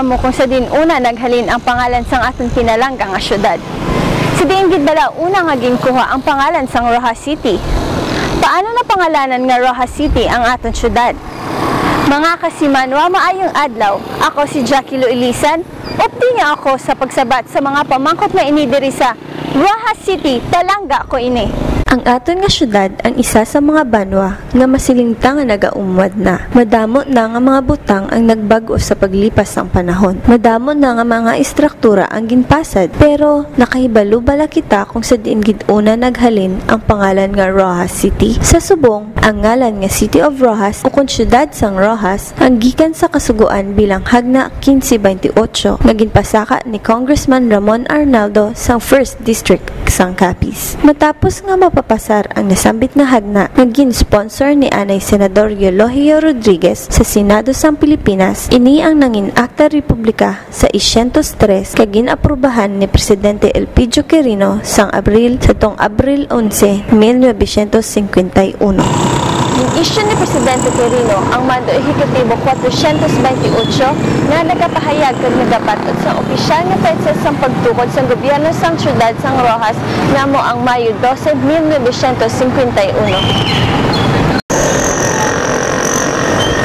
kamo kung sa din una naghalin ang pangalan sang aton pinalangga nga syudad. Sa diin gid bala una nga ginkuha ang pangalan sang Roxas City. Paano na pangalanan nga Roxas City ang aton syudad? Mga kasiman, wa maayong adlaw. Ako si Jackie Luilisan. Updi nga ako sa pagsabat sa mga pamangkot na ini diri sa Roxas City, Palangga ko ini. Ang aton nga syudad ang isa sa mga banwa nga masilingta nga nagaumwad na. Madamo na nga mga butang ang nagbago sa paglipas ng panahon. Madamo na nga mga istruktura ang ginpasad, pero nakahibalo bala kita kung sa diin gid una naghalin ang pangalan nga Roxas City. Sa subong, ang ngalan nga City of Roxas o kung syudad sang Roxas ang gikan sa kasuguan bilang Hagna 1528 nga ginpasaka ni Congressman Ramon Arnaldo sang 1st District sang Capiz. Matapos nga mapapasar ang nasambit nga hagna, naging sponsor ni Anay Senador Eulogio Rodriguez sa Senado sang Pilipinas. Ini ang nangin Akta Republika sa 103 kag ginaprubahan ni Presidente Elpidio Quirino sang Abril sa tong Abril 11, 1951. Yung issue ni Presidente Quirino ang Mando Ehecutivo 428 na nagapahayag kag nagabatot sa opisyal nga petsa sang pagtukod sa gobyerno sang syudad sang Roxas namo ang Mayo 12, 1951.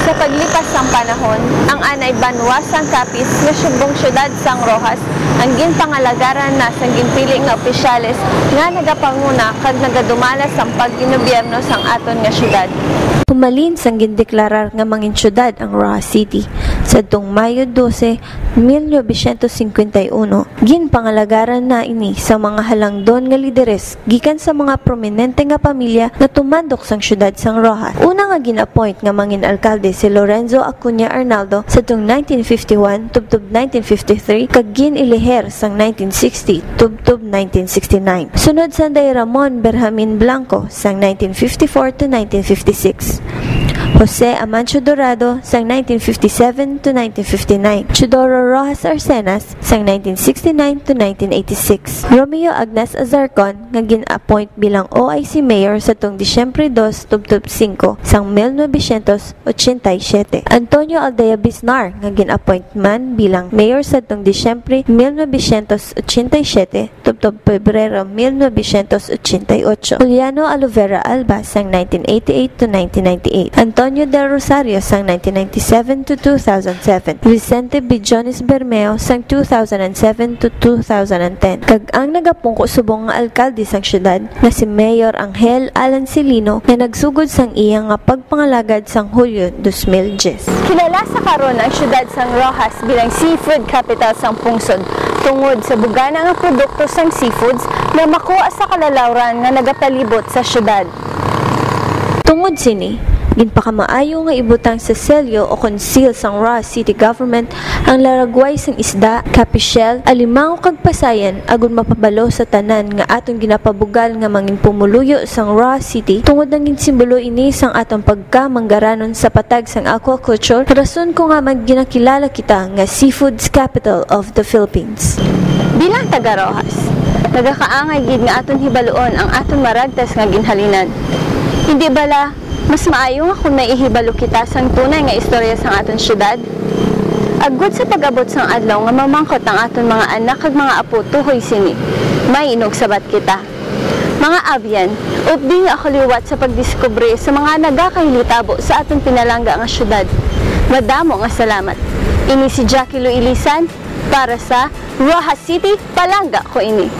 Sa paglipas sang panahon, ang anay banwa sang Capiz nga subong syudad sang Roxas ang ginpangalagaran na sang ginpili nga opisyales nga nagapanguna kag nagadumala sang pagginobierno sang aton nga syudad. Humalin sang gindeklarar nga mangin syudad ang Roxas City sa tong Mayo 12, 1951. Ginpangalagaran na ini sa mga halangdon nga lideres gikan sa mga prominente nga pamilya nga tumandok sang syudad sang Roxas. Una nga gin-appoint nga mangin alkalde si Lorenzo Acuña Arnaldo sa tong 1951 tubtob 1953 kag gin-iliher sang 1960 tubtob 1969. Sunod sanday Ramon Berhamin Blanco sang 1954 to 1956. Jose Amancio Dorado sang 1957 to 1959. Chidoro Roxas Arcenas sang 1969 to 1986. Romeo Agnes Azarcon nga gin-appoint bilang OIC Mayor sa tong Disyembre 2 tubtob 5 sang 1987. Antonio Aldea Biznar nga gin-appoint man bilang Mayor sa tong Disyembre 1987 tubtob Pebrero 1988. Juliano Alovera Alba sang 1988 to 1998. Antonio Del Rosario sang 1997 to 2007. Vicente Billones Bermeo sang 2007 to 2010. Kag ang nagapungko subong nga alkalde sang syudad na si Mayor Angel Alan Silino na nagsugod sang iya nga pagpangalagad sang Hulyo 2010. Kilala sa karon ang syudad sang Roxas bilang seafood capital sang pungsod tungod sa bugana nga produkto sang seafoods na makuha sa kalalawran nga nagapalibot sa syudad. Tungod sini, ginpakamaayo nga ibutang sa selyo o konsil sang Roxas City Government ang laragway sang isda, kapisyel, alimango kag pasayan agon mapabalo sa tanan nga atong ginapabugal nga mangin pumuluyo sang Roxas City tungod ang ginsimbolo ini sang atong pagkamanggaranon sa patag sang aquaculture. Rason ko nga magginakilala kita nga seafoods capital of the Philippines. Bilang taga Roxas, nagakaangay gid nga aton hibaluon ang aton maragtas nga ginhalinan. Hindi bala mas maayo nga kung naihibalo kita sang tunay nga istorya sang aton syudad? Agud sa pag-abot sang adlaw nga mamangkot ang aton mga anak kag mga apo tuhoy sini, may inog sabat kita. Mga abyan, updi nga ako liwat sa pagdiskubre sa mga nagakahilitabo sa aton pinalangga nga syudad. Madamo nga salamat. Ini si Jackie Luilisan para sa Roxas City, Palangga ko ini.